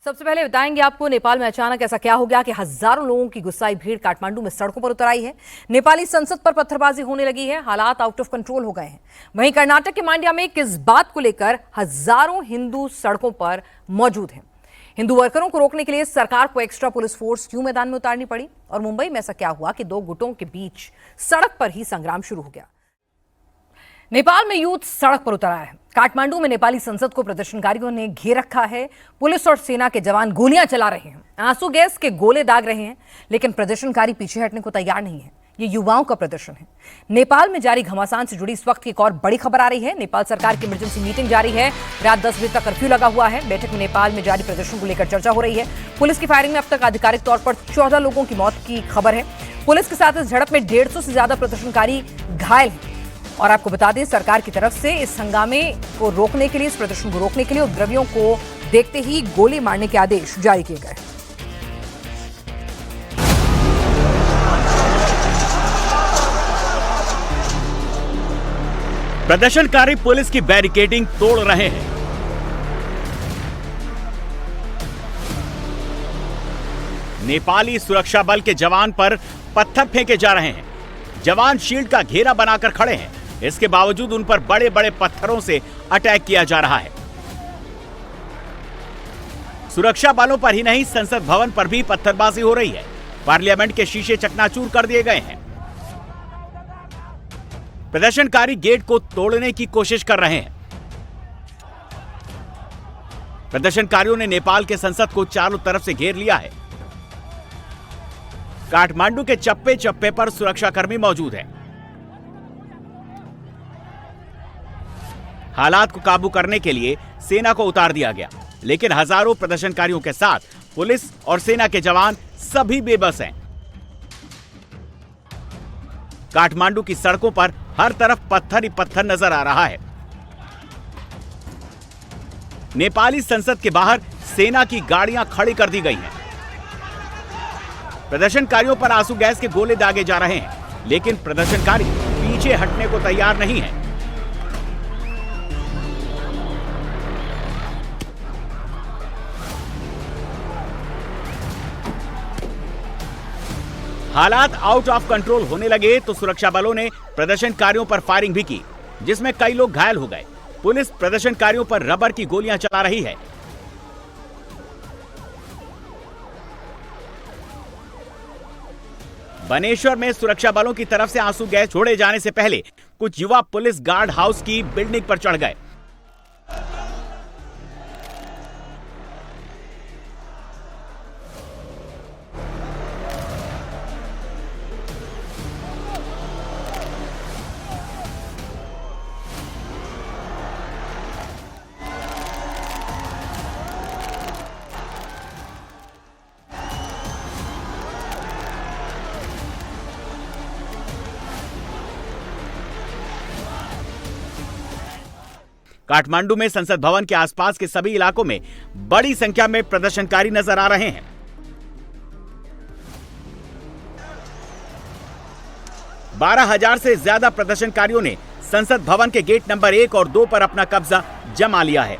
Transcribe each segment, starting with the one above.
सबसे पहले बताएंगे आपको नेपाल में अचानक ऐसा क्या हो गया कि हजारों लोगों की गुस्साई भीड़ काठमांडू में सड़कों पर उतर आई है। नेपाली संसद पर पत्थरबाजी होने लगी है। हालात आउट ऑफ कंट्रोल हो गए हैं। वहीं कर्नाटक के मांड्या में किस बात को लेकर हजारों हिंदू सड़कों पर मौजूद हैं। हिंदू वर्करों को रोकने के लिए सरकार को एक्स्ट्रा पुलिस फोर्स क्यों मैदान में उतारनी पड़ी, और मुंबई में ऐसा क्या हुआ कि दो गुटों के बीच सड़क पर ही संग्राम शुरू हो गया। नेपाल में यूथ सड़क पर उतर आया है। काठमांडू में नेपाली संसद को प्रदर्शनकारियों ने घेर रखा है। पुलिस और सेना के जवान गोलियां चला रहे हैं, आंसू गैस के गोले दाग रहे हैं, लेकिन प्रदर्शनकारी पीछे हटने को तैयार नहीं है। ये युवाओं का प्रदर्शन है। नेपाल में जारी घमासान से जुड़ी इस वक्त की एक और बड़ी खबर आ रही है। नेपाल सरकार की इमरजेंसी मीटिंग जारी है। रात 10 बजे तक कर्फ्यू लगा हुआ है। बैठक में नेपाल में जारी प्रदर्शन को लेकर चर्चा हो रही है। पुलिस की फायरिंग में अब तक आधिकारिक तौर पर 14 लोगों की मौत की खबर है। पुलिस के साथ इस झड़प में 150 से ज्यादा प्रदर्शनकारी घायल हैं। और आपको बता दें, सरकार की तरफ से इस हंगामे को रोकने के लिए, इस प्रदर्शन को रोकने के लिए उपद्रवियों को देखते ही गोली मारने के आदेश जारी किए गए। प्रदर्शनकारी पुलिस की बैरिकेडिंग तोड़ रहे हैं। नेपाली सुरक्षा बल के जवान पर पत्थर फेंके जा रहे हैं। जवान शील्ड का घेरा बनाकर खड़े हैं। इसके बावजूद उन पर बड़े बड़े पत्थरों से अटैक किया जा रहा है। सुरक्षा बलों पर ही नहीं, संसद भवन पर भी पत्थरबाजी हो रही है। पार्लियामेंट के शीशे चकनाचूर कर दिए गए हैं। प्रदर्शनकारी गेट को तोड़ने की कोशिश कर रहे हैं। प्रदर्शनकारियों ने नेपाल के संसद को चारों तरफ से घेर लिया है। काठमांडू के चप्पे चप्पे पर सुरक्षाकर्मी मौजूद हैं। हालात को काबू करने के लिए सेना को उतार दिया गया, लेकिन हजारों प्रदर्शनकारियों के साथ पुलिस और सेना के जवान सभी बेबस हैं। काठमांडू की सड़कों पर हर तरफ पत्थर ही पत्थर नजर आ रहा है। नेपाली संसद के बाहर सेना की गाड़ियां खड़ी कर दी गई हैं। प्रदर्शनकारियों पर आंसू गैस के गोले दागे जा रहे हैं, लेकिन प्रदर्शनकारी पीछे हटने को तैयार नहीं है। हालात आउट ऑफ कंट्रोल होने लगे तो सुरक्षा बलों ने प्रदर्शनकारियों पर फायरिंग भी की, जिसमें कई लोग घायल हो गए। पुलिस प्रदर्शनकारियों पर रबर की गोलियां चला रही है। बनेश्वर में सुरक्षा बलों की तरफ से आंसू गैस छोड़े जाने से पहले कुछ युवा पुलिस गार्ड हाउस की बिल्डिंग पर चढ़ गए। काठमांडू में संसद भवन के आसपास के सभी इलाकों में बड़ी संख्या में प्रदर्शनकारी नजर आ रहे हैं। बारह 12,000 से ज्यादा प्रदर्शनकारियों ने संसद भवन के गेट नंबर 1 और 2 पर अपना कब्जा जमा लिया है।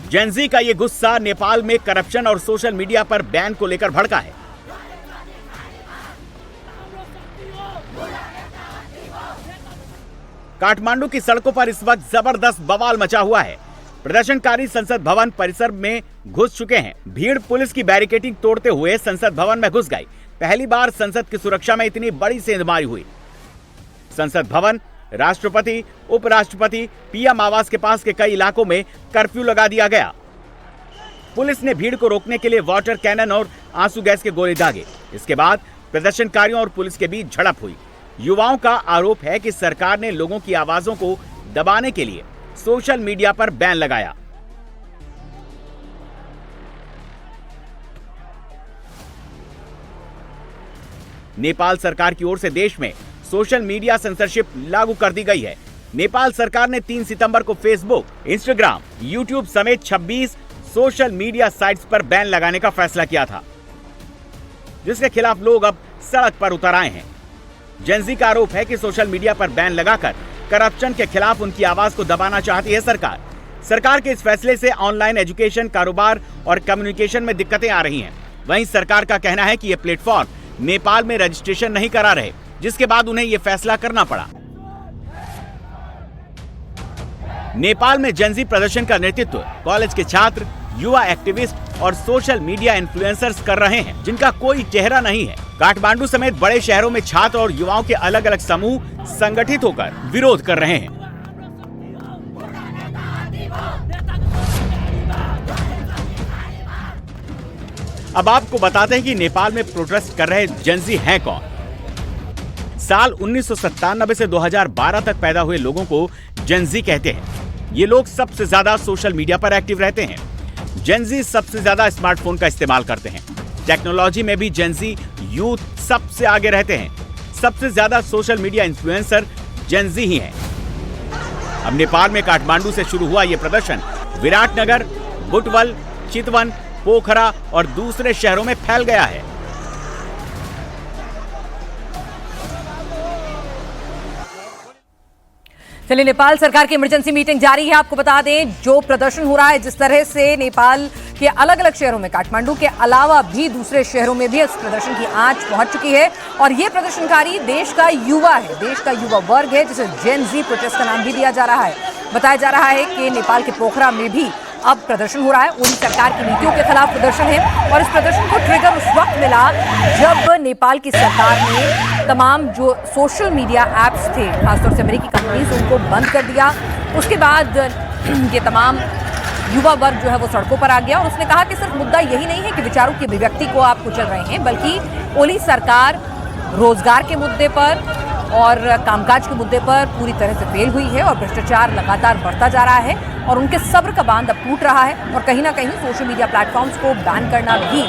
जेनजी का ये गुस्सा नेपाल में करप्शन और सोशल मीडिया पर बैन को लेकर भड़का है। काठमांडू की सड़कों पर इस वक्त जबरदस्त बवाल मचा हुआ है। प्रदर्शनकारी संसद भवन परिसर में घुस चुके हैं। भीड़ पुलिस की बैरिकेडिंग तोड़ते हुए संसद भवन में घुस गई। पहली बार संसद की सुरक्षा में इतनी बड़ी सेंधमारी हुई। संसद भवन, राष्ट्रपति, उपराष्ट्रपति, पीएम आवास के पास के कई इलाकों में कर्फ्यू लगा दिया गया। पुलिस ने भीड़ को रोकने के लिए वाटर कैनन और आंसू गैस के गोले दागे। इसके बाद प्रदर्शनकारियों और पुलिस के बीच झड़प हुई। युवाओं का आरोप है कि सरकार ने लोगों की आवाजों को दबाने के लिए सोशल मीडिया पर बैन लगाया। नेपाल सरकार की ओर से देश में सोशल मीडिया सेंसरशिप लागू कर दी गई है। नेपाल सरकार ने 3 सितंबर को फेसबुक, इंस्टाग्राम, यूट्यूब समेत 26 सोशल मीडिया साइट्स पर बैन लगाने का फैसला किया था, जिसके खिलाफ लोग अब सड़क पर उतर आए हैं। जेनजी का आरोप है कि सोशल मीडिया पर बैन लगाकर करप्शन के खिलाफ उनकी आवाज को दबाना चाहती है सरकार। सरकार के इस फैसले से ऑनलाइन एजुकेशन, कारोबार और कम्युनिकेशन में दिक्कतें आ रही हैं। वहीं सरकार का कहना है कि ये प्लेटफॉर्म नेपाल में रजिस्ट्रेशन नहीं करा रहे, जिसके बाद उन्हें ये फैसला करना पड़ा। नेपाल में जेनजी प्रदर्शन का नेतृत्व कॉलेज के छात्र, युवा एक्टिविस्ट और सोशल मीडिया इन्फ्लुएंसर्स कर रहे हैं, जिनका कोई चेहरा नहीं है। काठमांडू समेत बड़े शहरों में छात्र और युवाओं के अलग अलग समूह संगठित होकर विरोध कर रहे हैं। अब आपको बताते हैं कि नेपाल में प्रोटेस्ट कर रहे जेनजी हैं कौन। साल 1997 से 2012 तक पैदा हुए लोगों को जेनजी कहते हैं। ये लोग सबसे ज्यादा सोशल मीडिया पर एक्टिव रहते हैं। जेनजी सबसे ज्यादा स्मार्टफोन का इस्तेमाल करते हैं। टेक्नोलॉजी में भी जेनजी यूथ सबसे आगे रहते हैं। सबसे ज्यादा सोशल मीडिया इन्फ्लुएंसर जेनजी ही हैं। अब नेपाल में काठमांडू से शुरू हुआ ये प्रदर्शन विराटनगर, बुटवल, चितवन, पोखरा और दूसरे शहरों में फैल गया है। चलिए, नेपाल सरकार की इमरजेंसी मीटिंग जारी है। आपको बता दें, जो प्रदर्शन हो रहा है, जिस तरह से नेपाल के अलग अलग शहरों में, काठमांडू के अलावा भी दूसरे शहरों में भी इस प्रदर्शन की आंच पहुंच चुकी है। और ये प्रदर्शनकारी देश का युवा है, देश का युवा वर्ग है, जिसे जेन जी प्रोटेस्ट का नाम भी दिया जा रहा है। बताया जा रहा है कि नेपाल के पोखरा में भी अब प्रदर्शन हो रहा है। उन सरकार की नीतियों के खिलाफ प्रदर्शन है। और इस प्रदर्शन को ट्रिगर उस वक्त मिला जब नेपाल की सरकार ने तमाम जो सोशल मीडिया एप्स थे, खासतौर से अमेरिकी कंपनीज, उनको बंद कर दिया। उसके बाद ये तमाम युवा वर्ग जो है वो सड़कों पर आ गया और उसने कहा कि सिर्फ मुद्दा यही नहीं है कि विचारों की अभिव्यक्ति को आप कुचल रहे हैं, बल्कि ओली सरकार रोजगार के मुद्दे पर और कामकाज के मुद्दे पर पूरी तरह से फेल हुई है और भ्रष्टाचार लगातार बढ़ता जा रहा है और उनके सब्र का बांध अब टूट रहा है। और कहीं ना कहीं सोशल मीडिया प्लेटफॉर्म्स को बैन करना भी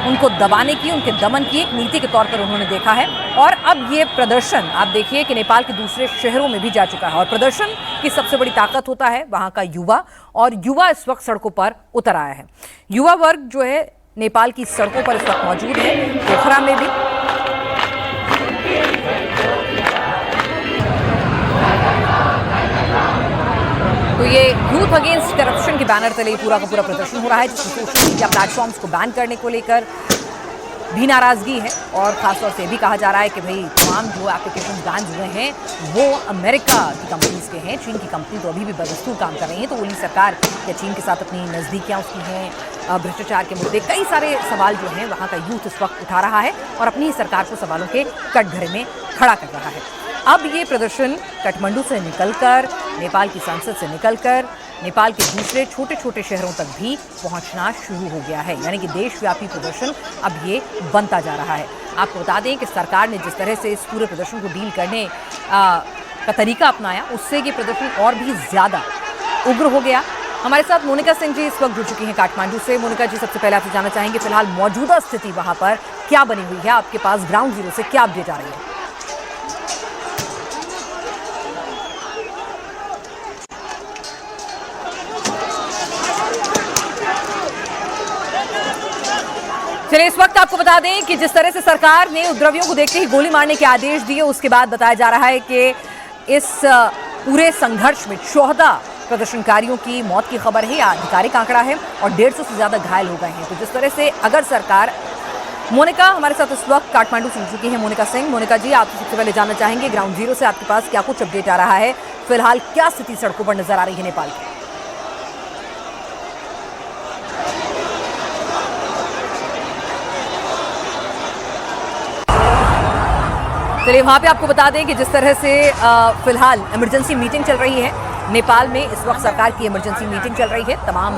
उनको दबाने की, उनके दमन की एक नीति के तौर पर उन्होंने देखा है। और अब ये प्रदर्शन आप देखिए कि नेपाल के दूसरे शहरों में भी जा चुका है। और प्रदर्शन की सबसे बड़ी ताकत होता है वहां का युवा, और युवा इस वक्त सड़कों पर उतर आया है। युवा वर्ग जो है नेपाल की सड़कों पर इस वक्त मौजूद है, पोखरा में भी। तो ये यूथ अगेंस्ट करप्शन के बैनर तले पूरा का पूरा प्रदर्शन हो रहा है, जिसमें सोशल मीडिया प्लेटफॉर्म्स को बैन करने को लेकर भी नाराजगी है। और खासतौर से भी कहा जा रहा है कि भाई तमाम जो एप्लीकेशन बैन हुए हैं वो अमेरिका की कंपनीज के हैं। चीन की कंपनी तो अभी भी बदस्तूर काम कर रही है। तो ओली सरकार या चीन के साथ अपनी नज़दीकियाँ उसकी हैं, भ्रष्टाचार के मुद्दे, कई सारे सवाल जो हैं वहाँ का यूथ इस वक्त उठा रहा है और अपनी ही सरकार को सवालों के कटघरे में खड़ा कर रहा है। अब ये प्रदर्शन काठमांडू से निकलकर, नेपाल की संसद से निकलकर नेपाल के दूसरे छोटे छोटे शहरों तक भी पहुंचना शुरू हो गया है। यानी कि देशव्यापी प्रदर्शन अब ये बनता जा रहा है। आपको बता दें कि सरकार ने जिस तरह से इस पूरे प्रदर्शन को डील करने का तरीका अपनाया, उससे ये प्रदर्शन और भी ज़्यादा उग्र हो गया। हमारे साथ मोनिका सिंह जी इस वक्त जुड़ चुकी हैं काठमांडू से। मोनिका जी, सबसे पहले आपसे जानना चाहेंगे फिलहाल मौजूदा स्थिति वहाँ पर क्या बनी हुई है? आपके पास ग्राउंड जीरो से क्या अपडेट आ रही है? चलिए, इस वक्त आपको बता दें कि जिस तरह से सरकार ने उपद्रवियों को देखते ही गोली मारने के आदेश दिए, उसके बाद बताया जा रहा है कि इस पूरे संघर्ष में 14 प्रदर्शनकारियों की मौत की खबर है, आधिकारिक आंकड़ा है, और 150 से ज्यादा घायल हो गए हैं। तो जिस तरह से अगर सरकार, मोनिका हमारे साथ इस वक्त काठमांडू से जुड़ चुकी है मोनिका सिंह। मोनिका जी, आपसे सबसे पहले जानना चाहेंगे ग्राउंड जीरो से आपके पास क्या कुछ अपडेट आ रहा है? फिलहाल क्या स्थिति सड़कों पर नजर आ रही है नेपाल की? चलिए, वहाँ पे आपको बता दें कि जिस तरह से फिलहाल इमरजेंसी मीटिंग चल रही है नेपाल में, इस वक्त सरकार की इमरजेंसी मीटिंग चल रही है। तमाम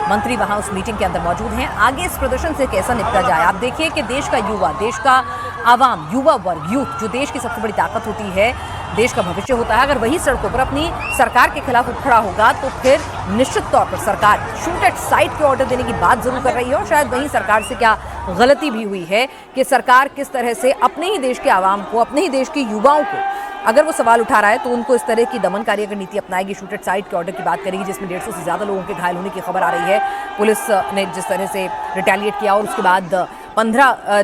मंत्री वहाँ उस मीटिंग के अंदर मौजूद हैं। आगे इस प्रदर्शन से कैसा निपटा जाए? आप देखिए कि देश का युवा, देश का आवाम, युवा वर्ग, यूथ, जो देश की सबसे बड़ी ताकत होती है, देश का भविष्य होता है, अगर वही सड़कों पर अपनी सरकार के खिलाफ उठ खड़ा होगा तो फिर निश्चित तौर पर सरकार शूट एट साइट के ऑर्डर देने की बात जरूर कर रही है। और शायद वहीं सरकार से क्या गलती भी हुई है कि सरकार किस तरह से अपने ही देश के आवाम को, अपने ही देश के युवाओं को, अगर वो सवाल उठा रहा है तो उनको इस तरह की दमनकारी अगर नीति अपनाएगी, शूट एट साइट के ऑर्डर की बात करेगी, जिसमें 150 से ज़्यादा लोगों के घायल होने की खबर आ रही है। पुलिस ने जिस तरह से रिटेलिएट किया और उसके बाद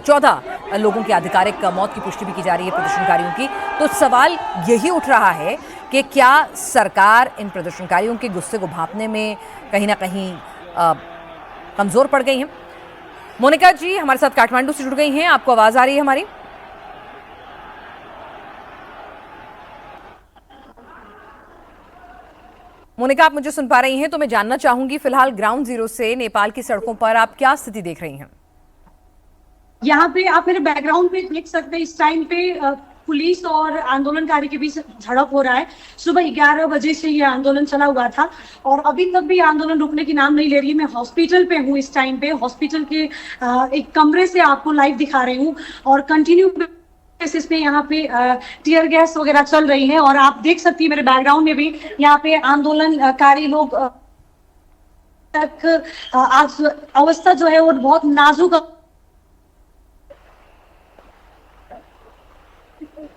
14 लोगों की आधिकारिक मौत की पुष्टि भी की जा रही है प्रदर्शनकारियों की। तो सवाल यही उठ रहा है कि क्या सरकार इन प्रदर्शनकारियों के गुस्से को भांपने में कहीं ना कहीं कमजोर पड़ गई है। मोनिका जी हमारे साथ काठमांडू से जुड़ गई हैं, आपको आवाज आ रही है हमारी? मोनिका, आप मुझे सुन पा रही हैं? तो मैं जानना चाहूंगी फिलहाल ग्राउंड जीरो से नेपाल की सड़कों पर आप क्या स्थिति देख रही हैं? यहाँ पे आप मेरे बैकग्राउंड पे देख सकते हैं, इस टाइम पे पुलिस और आंदोलनकारी के बीच झड़प हो रहा है। सुबह 11 बजे से ये आंदोलन चला हुआ था और अभी तक भी आंदोलन रुकने की नाम नहीं ले रही है। मैं हॉस्पिटल पे हूँ इस टाइम पे, हॉस्पिटल के एक कमरे से आपको लाइव दिखा रही हूँ और कंटिन्यू बेसिस पे यहाँ पे टीयर गैस वगैरह चल रही है और आप देख सकती है मेरे बैकग्राउंड में भी यहाँ पे आंदोलनकारी लोग तक आज अवस्था जो है वो बहुत नाजुक।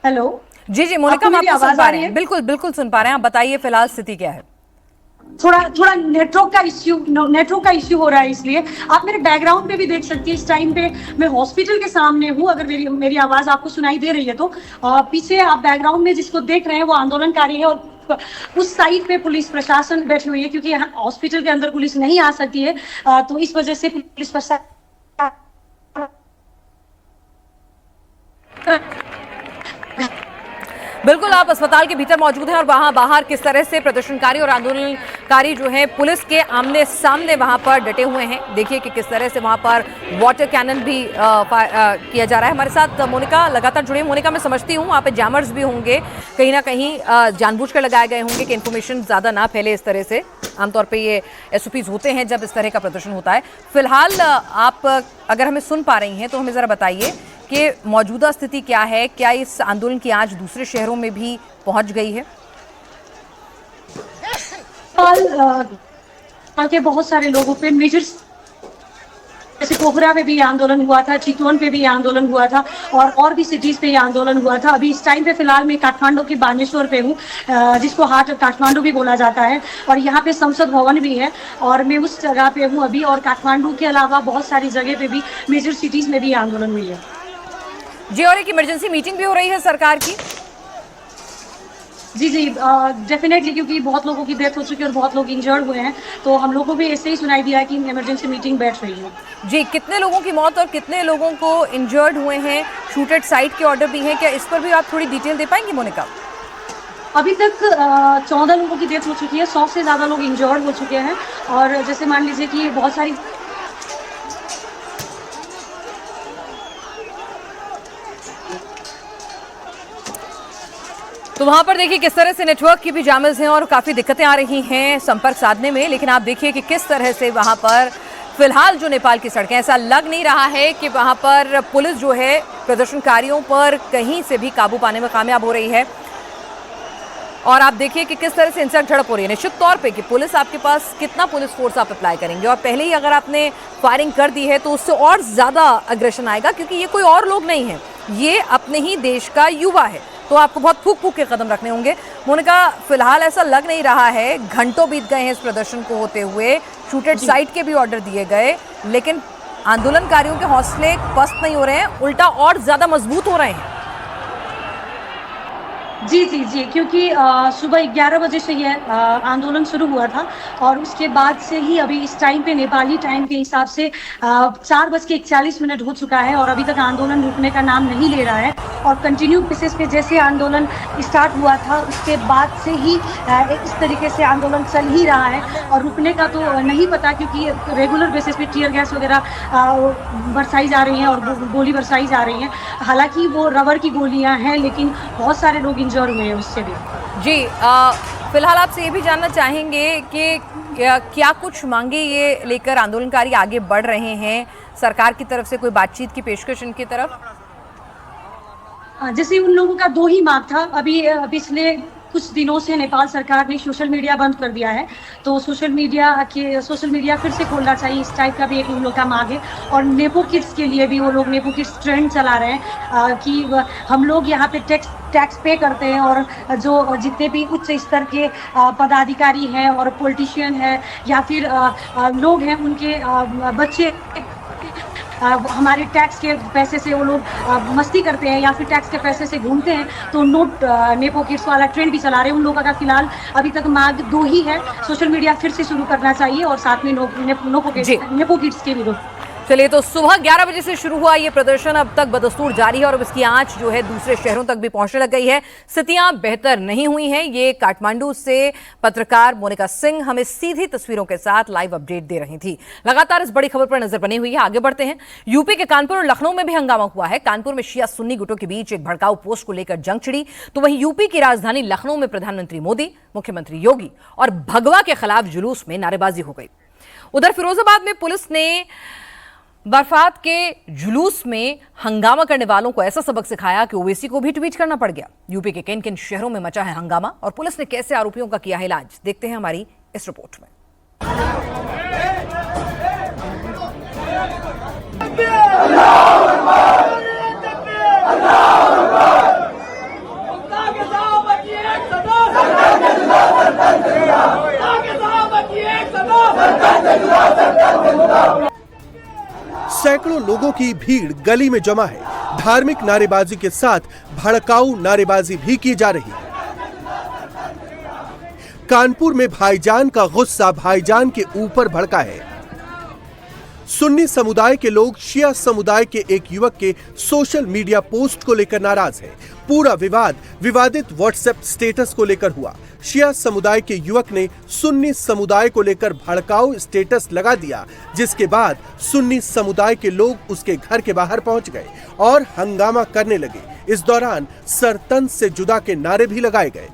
हेलो जी जी मोनिका, हम आपको सुन पा रहे हैं, बिल्कुल बिल्कुल सुन पा रहे हैं। आप बताइए फिलहाल स्थिति क्या है? थोड़ा नेटवर्क का इश्यू हो रहा है, इसलिए आप मेरे बैकग्राउंड पे भी देख सकती है। इस टाइम पे मैं हॉस्पिटल के सामने हूँ, अगर मेरी आवाज आपको सुनाई दे रही है तो पीछे आप बैकग्राउंड में जिसको देख रहे हैं वो आंदोलनकारी है और उस साइड पे पुलिस प्रशासन बैठी हुई है क्योंकि यहाँ हॉस्पिटल के अंदर पुलिस नहीं आ सकती है, तो इस वजह से पुलिस प्रशासन बिल्कुल आप अस्पताल के भीतर मौजूद हैं और वहां बाहर किस तरह से प्रदर्शनकारी और आंदोलनकारी जो हैं पुलिस के आमने सामने वहां पर डटे हुए हैं। देखिए कि किस तरह से वहां पर वाटर कैनन भी किया जा रहा है। हमारे साथ मोनिका लगातार जुड़े। मोनिका, मैं समझती हूँ वहां पे जैमर्स भी होंगे, कहीं ना कहीं जानबूझकर लगाए गए होंगे कि इन्फॉर्मेशन ज्यादा ना फैले इस तरह से। आमतौर पर ये SOPs होते हैं जब इस तरह का प्रदर्शन होता है। फिलहाल आप अगर हमें सुन पा रही हैं तो हमें जरा बताइए कि मौजूदा स्थिति क्या है? क्या इस आंदोलन की आंच दूसरे शहरों में भी पहुंच गई है? के बहुत सारे लोगों पे मेजर जैसे पोखरा पे भी आंदोलन हुआ था, चितवन पे भी आंदोलन हुआ था और भी सिटीज पे आंदोलन हुआ था। अभी इस टाइम पे फिलहाल मैं काठमांडू के बानेश्वर पे हूँ, जिसको हार्ट ऑफ काठमांडू भी बोला जाता है और यहाँ पे संसद भवन भी है और मैं उस जगह पे हूँ अभी। और काठमांडू के अलावा बहुत सारी जगह पे भी मेजर सिटीज में भी आंदोलन हुई है। जी, और एक इमरजेंसी मीटिंग भी हो रही है सरकार की? जी डेफिनेटली, क्योंकि बहुत लोगों की डेथ हो चुकी है और बहुत लोग इंजर्ड हुए हैं, तो हम लोगों को भी ऐसे ही सुनाई दिया कि इमरजेंसी मीटिंग बैठ रही है। जी, कितने लोगों की मौत और कितने लोगों को इंजर्ड हुए हैं? शूटेड साइट के ऑर्डर भी हैं, क्या इस पर भी आप थोड़ी डिटेल दे पाएंगी मोनिका? अभी तक 14 लोगों की डेथ हो चुकी है, 100 से ज्यादा लोग इंजर्ड हो चुके हैं और जैसे मान लीजिए कि बहुत सारी तो वहां पर देखिए किस तरह से नेटवर्क की भी जामिज हैं और काफी दिक्कतें आ रही हैं संपर्क साधने में। लेकिन आप देखिए कि किस तरह से वहां पर फिलहाल जो नेपाल की सड़कें, ऐसा लग नहीं रहा है कि वहां पर पुलिस जो है प्रदर्शनकारियों पर कहीं से भी काबू पाने में कामयाब हो रही है। और आप देखिए कि किस तरह से इनसे झड़प हो रही है। निश्चित तौर पे कि पुलिस, आपके पास कितना पुलिस फोर्स आप अप्लाई करेंगे और पहले ही अगर आपने फायरिंग कर दी है तो उससे और ज्यादा अग्रेशन आएगा, क्योंकि ये कोई और लोग नहीं है, ये अपने ही देश का युवा है। तो आपको बहुत फूक फूक के कदम रखने होंगे। मोनिका, फिलहाल ऐसा लग नहीं रहा है, घंटों बीत गए हैं इस प्रदर्शन को होते हुए, शूटेड साइट के भी ऑर्डर दिए गए, लेकिन आंदोलनकारियों के हौसले पस्त नहीं हो रहे हैं, उल्टा और ज्यादा मजबूत हो रहे हैं। जी, क्योंकि सुबह 11 बजे से यह आंदोलन शुरू हुआ था और उसके बाद से ही अभी इस टाइम पे नेपाली टाइम के हिसाब से 4:41 हो चुका है और अभी तक आंदोलन रुकने का नाम नहीं ले रहा है और कंटिन्यू बेसिस पे जैसे आंदोलन स्टार्ट हुआ था उसके बाद से ही इस तरीके से आंदोलन चल ही रहा है और रुकने का तो नहीं पता, क्योंकि रेगुलर बेसिस पे टीयर गैस वगैरह बरसाई जा रही हैं और गोली बरसाई जा रही हैं। हालांकि वो रबर की गोलियां हैं, लेकिन बहुत सारे लोग इंजर्ड हुए हैं उससे भी। जी, फिलहाल आपसे ये भी जानना चाहेंगे कि क्या कुछ मांगे ये लेकर आंदोलनकारी आगे बढ़ रहे हैं? सरकार की तरफ से कोई बातचीत की पेशकश इनकी तरफ? जैसे उन लोगों का 2 ही मांग था। अभी पिछले कुछ दिनों से नेपाल सरकार ने सोशल मीडिया बंद कर दिया है, तो सोशल मीडिया फिर से खोलना चाहिए, इस टाइप का भी एक उन लोग का मांग है। और नेपो किड्स के लिए भी वो लोग नेपो किड्स ट्रेंड चला रहे हैं कि हम लोग यहाँ पे टैक्स पे करते हैं और जो जितने भी उच्च स्तर के पदाधिकारी हैं और पॉलिटिशियन हैं या फिर लोग हैं, उनके बच्चे हमारे टैक्स के पैसे से वो लोग मस्ती करते हैं या फिर टैक्स के पैसे से घूमते हैं, तो नोट नेपो किड्स वाला ट्रेंड भी चला रहे हैं। उन लोगों का फिलहाल अभी तक मांग 2 ही है, सोशल मीडिया फिर से शुरू करना चाहिए और साथ में नेपो किड्स के विरोध। चलिए, तो सुबह 11 बजे से शुरू हुआ ये प्रदर्शन अब तक बदस्तूर जारी है और अब इसकी आंच जो है दूसरे शहरों तक भी पहुंचने लग गई है। स्थितियां बेहतर नहीं हुई हैं। ये काठमांडू से पत्रकार मोनिका सिंह हमें सीधी तस्वीरों के साथ लाइव अपडेट दे रही थी। लगातार इस बड़ी खबर पर नजर बनी हुई है। आगे बढ़ते हैं। यूपी के कानपुर और लखनऊ में भी हंगामा हुआ है। कानपुर में शिया सुन्नी गुटों के बीच एक भड़काऊ पोस्ट को लेकर जंग छिड़ी, तो वहीं यूपी की राजधानी लखनऊ में प्रधानमंत्री मोदी, मुख्यमंत्री योगी और भगवा के खिलाफ जुलूस में नारेबाजी हो गई। उधर फिरोजाबाद में पुलिस ने बरसात के जुलूस में हंगामा करने वालों को ऐसा सबक सिखाया कि ओवैसी को भी ट्वीट करना पड़ गया। यूपी के किन किन शहरों में मचा है हंगामा और पुलिस ने कैसे आरोपियों का किया है इलाज, देखते हैं हमारी इस रिपोर्ट में। सैकड़ों लोगों की भीड़ गली में जमा है। धार्मिक नारेबाजी के साथ भड़काऊ नारेबाजी भी की जा रही है। कानपुर में भाईजान का गुस्सा भाईजान के ऊपर भड़का है। सुन्नी समुदाय के लोग शिया समुदाय के एक युवक के सोशल मीडिया पोस्ट को लेकर नाराज हैं। पूरा विवाद विवादित व्हाट्सएप स्टेटस को लेकर हुआ। शिया समुदाय के युवक ने सुन्नी समुदाय को लेकर भड़काऊ स्टेटस लगा दिया, जिसके बाद सुन्नी समुदाय के लोग उसके घर के बाहर पहुंच गए और हंगामा करने लगे। इस दौरान सर तन से जुदा के नारे भी लगाए गए।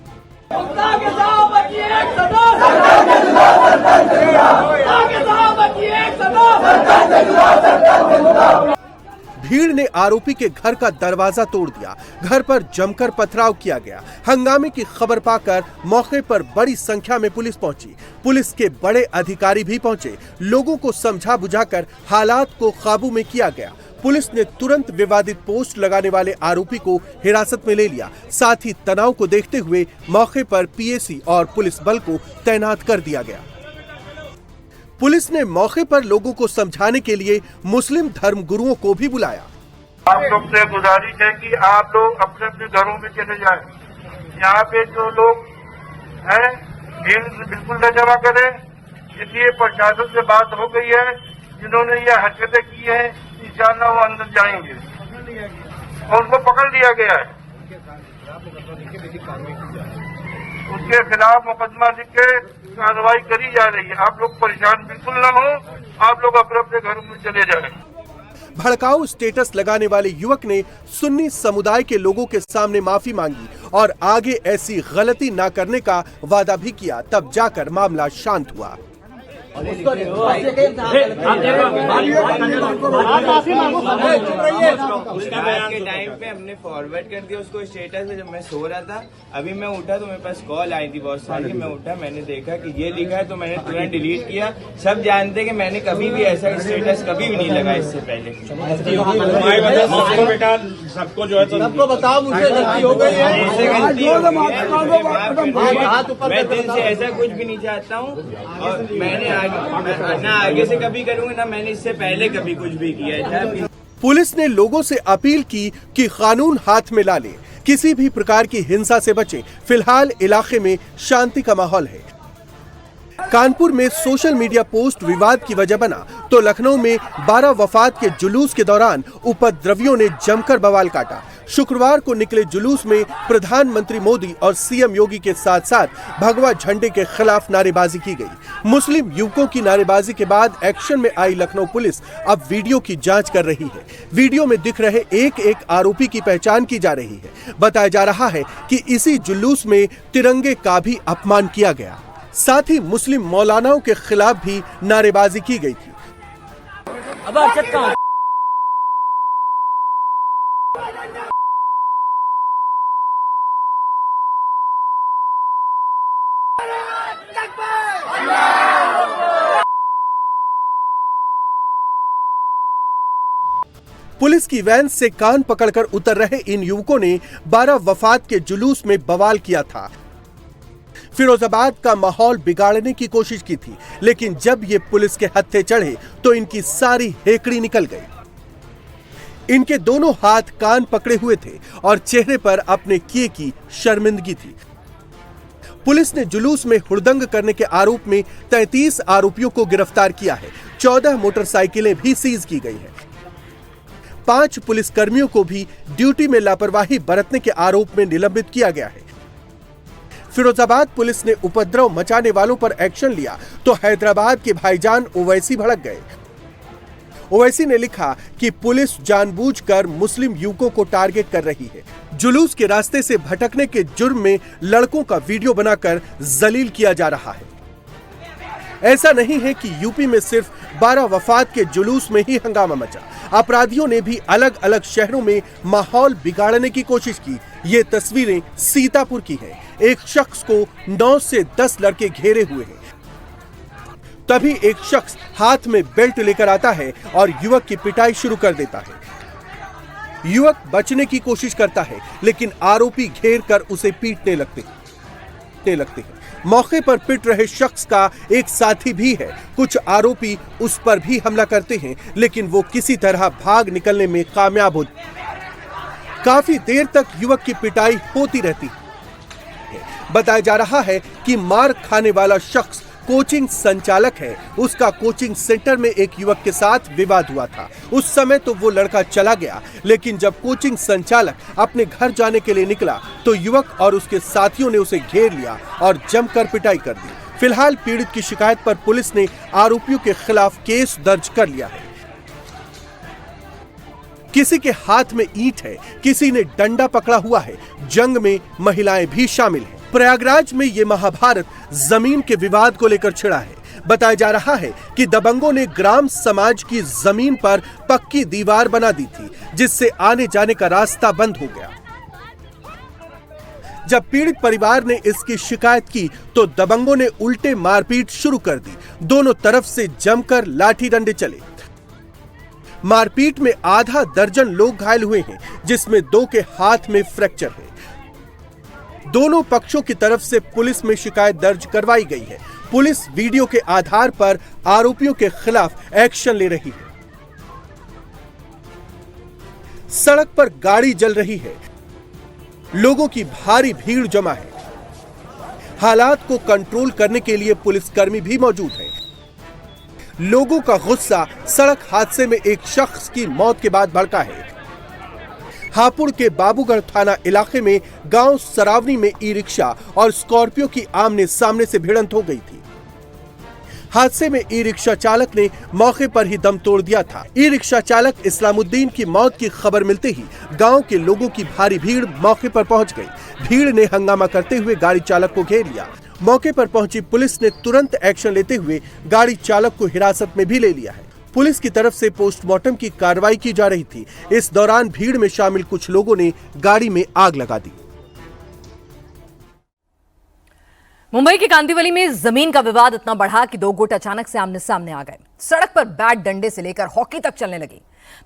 भीड़ ने आरोपी के घर का दरवाजा तोड़ दिया। घर पर जमकर पथराव किया गया। हंगामे की खबर पाकर मौके पर बड़ी संख्या में पुलिस पहुंची। पुलिस के बड़े अधिकारी भी पहुंचे। लोगों को समझा बुझाकर हालात को काबू में किया गया। पुलिस ने तुरंत विवादित पोस्ट लगाने वाले आरोपी को हिरासत में ले लिया। साथ ही तनाव को देखते हुए मौके पर पीएसी और पुलिस बल को तैनात कर दिया गया। पुलिस ने मौके पर लोगों को समझाने के लिए मुस्लिम धर्म गुरुओं को भी बुलाया। आप लोग से गुजारिश है कि आप लोग अपने अपने घरों में चले जाएं। यहाँ पे जो लोग हैं भीड़ बिल्कुल न जमा करें। इसलिए प्रशासन से बात हो गई है, जिन्होंने ये हरकतें की है इंशाअल्लाह वो अंदर जाएंगे और उनको पकड़ लिया गया है। उसके खिलाफ मुकदमा लिख के कार्रवाई करी जा रही है। आप लोग परेशान बिल्कुल ना हो, आप लोग अपने अपने घरों में चले जाएं। भड़काऊ स्टेटस लगाने वाले युवक ने सुन्नी समुदाय के लोगों के सामने माफी मांगी और आगे ऐसी गलती ना करने का वादा भी किया। तब जाकर मामला शांत हुआ। उसका के टाइम पे हमने फॉरवर्ड कर दिया उसको स्टेटस में। जब मैं सो रहा था अभी मैं उठा तो मेरे पास कॉल आई थी बहुत सारी। मैं उठा, मैंने देखा कि ये लिखा है तो मैंने तुरंत डिलीट किया। सब जानते कि मैंने कभी भी ऐसा स्टेटस कभी भी नहीं लगा इससे पहले। बेटा सबको जो है सबको बताओ मुझे गलती हो गई है, मैं दिल से ऐसा कुछ भी नहीं चाहता हूँ और मैंने ना आगे से कभी करूंगा ना मैंने इससे पहले कभी कुछ भी किया था। पुलिस ने लोगों से अपील की कि कानून हाथ में ला ले, किसी भी प्रकार की हिंसा से बचें। फिलहाल इलाके में शांति का माहौल है। कानपुर में सोशल मीडिया पोस्ट विवाद की वजह बना तो लखनऊ में 12 वफात के जुलूस के दौरान उपद्रवियों ने जमकर बवाल काटा। शुक्रवार को निकले जुलूस में प्रधानमंत्री मोदी और सीएम योगी के साथ साथ भगवा झंडे के खिलाफ नारेबाजी की गई। मुस्लिम युवकों की नारेबाजी के बाद एक्शन में आई लखनऊ पुलिस अब वीडियो की जांच कर रही है। वीडियो में दिख रहे एक एक आरोपी की पहचान की जा रही है। बताया जा रहा है कि इसी जुलूस में तिरंगे का भी अपमान किया गया। साथ ही मुस्लिम मौलानाओं के खिलाफ भी नारेबाजी की गई थी। पुलिस की वैन से कान पकड़कर उतर रहे इन युवकों ने 12 वफात के जुलूस में बवाल किया था। फिरोजाबाद का माहौल बिगाड़ने की कोशिश की थी, लेकिन जब ये पुलिस के हत्थे चढ़े तो इनकी सारी हेकड़ी निकल गई। इनके दोनों हाथ कान पकड़े हुए थे और चेहरे पर अपने किए की शर्मिंदगी थी। पुलिस ने जुलूस में हुड़दंग करने के आरोप में 33 आरोपियों को गिरफ्तार किया है। 14 मोटरसाइकिलें भी सीज की गई हैं। 5 पुलिसकर्मियों को भी ड्यूटी में लापरवाही बरतने के आरोप में निलंबित किया गया है। फिरोजाबाद पुलिस ने उपद्रव मचाने वालों पर एक्शन लिया तो हैदराबाद के भाईजान ओवैसी भड़क गए। ओवैसी ने लिखा कि पुलिस जानबूझकर मुस्लिम युवकों को टारगेट कर रही है। जुलूस के रास्ते से भटकने के जुर्म में लड़कों का वीडियो बनाकर जलील किया जा रहा है। ऐसा नहीं है कि यूपी में सिर्फ 12 वफात के जुलूस में ही हंगामा मचा। अपराधियों ने भी अलग अलग शहरों में माहौल बिगाड़ने की कोशिश की। ये तस्वीरें सीतापुर की हैं। एक शख्स को 9 से 10 लड़के घेरे हुए हैं। तभी एक शख्स हाथ में बेल्ट लेकर आता है और युवक की पिटाई शुरू कर देता है। युवक बचने की कोशिश करता है लेकिन आरोपी घेर कर उसे पीटने लगते हैं। मौके पर पिट रहे शख्स का एक साथी भी है। कुछ आरोपी उस पर भी हमला करते हैं लेकिन वो किसी तरह भाग निकलने में कामयाब होते हैं। काफी देर तक युवक की पिटाई होती रहती है। बताया जा रहा है कि मार खाने वाला शख्स कोचिंग संचालक है। उसका कोचिंग सेंटर में एक युवक के साथ विवाद हुआ था। उस समय तो वो लड़का चला गया, लेकिन जब कोचिंग संचालक अपने घर जाने के लिए निकला तो युवक और उसके साथियों ने उसे घेर लिया और जमकर पिटाई कर दी। फिलहाल पीड़ित की शिकायत पर पुलिस ने आरोपियों के खिलाफ केस दर्ज कर लिया है। किसी के हाथ में ईंट है, किसी ने डंडा पकड़ा हुआ है। जंग में महिलाएं भी शामिल हैं। प्रयागराज में ये महाभारत जमीन के विवाद को लेकर छिड़ा है। बताया जा रहा है कि दबंगों ने ग्राम समाज की जमीन पर पक्की दीवार बना दी थी, जिससे आने जाने का रास्ता बंद हो गया। जब पीड़ित परिवार ने इसकी शिकायत की तो दबंगों ने उल्टे मारपीट शुरू कर दी। दोनों तरफ से जमकर लाठी डंडे चले। मारपीट में आधा दर्जन लोग घायल हुए हैं, जिसमें 2 के हाथ में फ्रैक्चर है। दोनों पक्षों की तरफ से पुलिस में शिकायत दर्ज करवाई गई है। पुलिस वीडियो के आधार पर आरोपियों के खिलाफ एक्शन ले रही है। सड़क पर गाड़ी जल रही है। लोगों की भारी भीड़ जमा है। हालात को कंट्रोल करने के लिए पुलिसकर्मी भी मौजूद है। लोगों का गुस्सा सड़क हादसे में एक शख्स की मौत के बाद भड़का है। हापुड़ के बाबूगढ़ थाना इलाके में गांव सरावनी में ई रिक्शा और स्कॉर्पियो की आमने सामने से भिड़ंत हो गई थी। हादसे में ई रिक्शा चालक ने मौके पर ही दम तोड़ दिया था। ई रिक्शा चालक इस्लामुद्दीन की मौत की खबर मिलते ही गांव के लोगों की भारी भीड़ मौके पर पहुंच गई। भीड़ ने हंगामा करते हुए गाड़ी चालक को घेर लिया। मौके पर पहुंची पुलिस ने तुरंत एक्शन लेते हुए गाड़ी चालक को हिरासत में भी ले लिया है। पुलिस की तरफ से पोस्टमार्टम की कार्रवाई की जा रही थी। इस दौरान भीड़ में शामिल कुछ लोगों ने गाड़ी में आग लगा दी। मुंबई के कांदिवली में जमीन का विवाद इतना बढ़ा कि 2 गुट अचानक से आमने सामने आ गए। सड़क पर बैट डंडे से लेकर हॉकी तक चलने लगी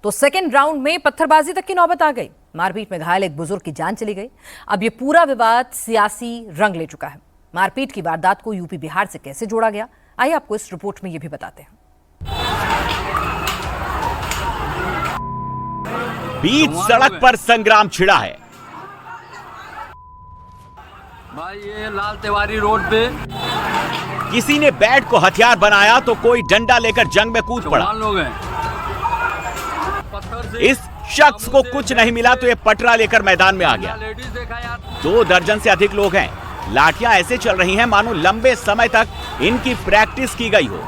तो सेकेंड राउंड में पत्थरबाजी तक की नौबत आ गई। मारपीट में घायल एक बुजुर्ग की जान चली गई। अब ये पूरा विवाद सियासी रंग ले चुका है। मारपीट की वारदात को यूपी बिहार से कैसे जोड़ा गया, आइए आपको इस रिपोर्ट में ये भी बताते हैं। बीच सड़क पर संग्राम छिड़ा है। भाई ये लाल तिवारी रोड पे किसी ने बैट को हथियार बनाया तो कोई डंडा लेकर जंग में कूद पड़ा। लोग हैं। इस शख्स को कुछ नहीं मिला तो ये पटरा लेकर मैदान में आ गया। लेडीज देखा यार। 2 दर्जन से अधिक लोग हैं। लाठियां ऐसे चल रही हैं मानो लंबे समय तक इनकी प्रैक्टिस की गई हो।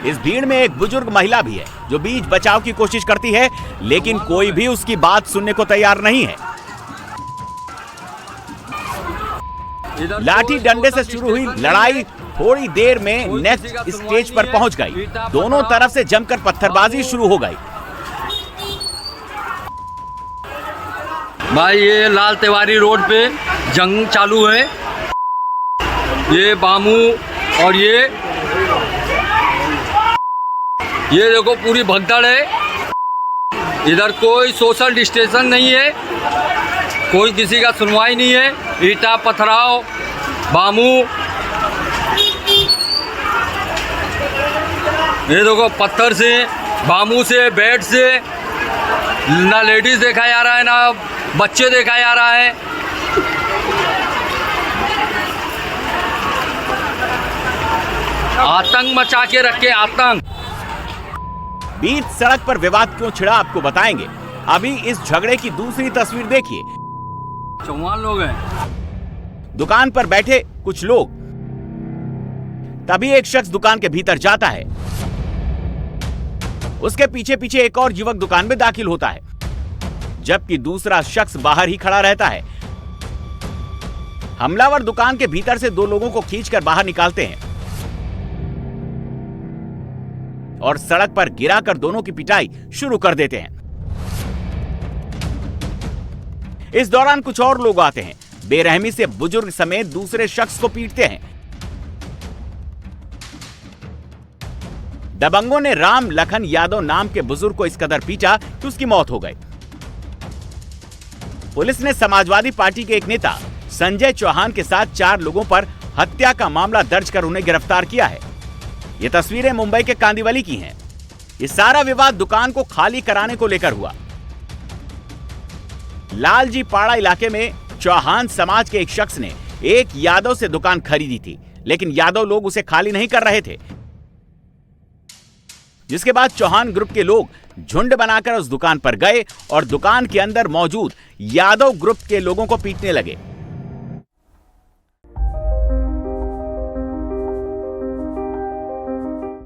इस भीड़ में एक बुजुर्ग महिला भी है जो बीच बचाव की कोशिश करती है, लेकिन कोई भी उसकी बात सुनने को तैयार नहीं है। लाठी डंडे से शुरू हुई लड़ाई थोड़ी देर में नेक्स्ट स्टेज पर पहुंच गई। दोनों तरफ से जमकर पत्थरबाजी शुरू हो गई। भाई ये लाल तिवारी रोड पे जंग चालू है। ये बामू और ये देखो पूरी भगदड़ है। इधर कोई सोशल डिस्टेंस नहीं है, कोई किसी का सुनवाई नहीं है। ईटा पथराव बामू, ये देखो पत्थर से बामू से, बेड से, ना लेडीज देखा जा रहा है ना बच्चे देखा जा रहा है। आतंक मचा के रखे, आतंक। बीच सड़क पर विवाद क्यों छिड़ा आपको बताएंगे। अभी इस झगड़े की दूसरी तस्वीर देखिए। 54 लोग हैं। दुकान पर बैठे कुछ लोग, तभी एक शख्स दुकान के भीतर जाता है। उसके पीछे पीछे एक और युवक दुकान में दाखिल होता है, जबकि दूसरा शख्स बाहर ही खड़ा रहता है। हमलावर दुकान के भीतर से 2 लोगों को खींचकर बाहर निकालते हैं और सड़क पर गिराकर दोनों की पिटाई शुरू कर देते हैं। इस दौरान कुछ और लोग आते हैं, बेरहमी से बुजुर्ग समेत दूसरे शख्स को पीटते हैं। दबंगों ने राम लखन यादव नाम के बुजुर्ग को इस कदर पीटा कि उसकी मौत हो गई। पुलिस ने समाजवादी पार्टी के एक नेता संजय चौहान के साथ 4 लोगों पर हत्या का मामला दर्ज कर उन्हें गिरफ्तार किया है। ये तस्वीरें मुंबई के कांदिवली की हैं। ये सारा विवाद दुकान को खाली कराने को लेकर हुआ। लालजी पाड़ा इलाके में चौहान समाज के एक शख्स ने एक यादव से दुकान खरीदी थी, लेकिन यादव लोग उसे खाली नहीं कर रहे थे, जिसके बाद चौहान ग्रुप के लोग झुंड बनाकर उस दुकान पर गए और दुकान के अंदर मौजूद यादव ग्रुप के लोगों को पीटने लगे।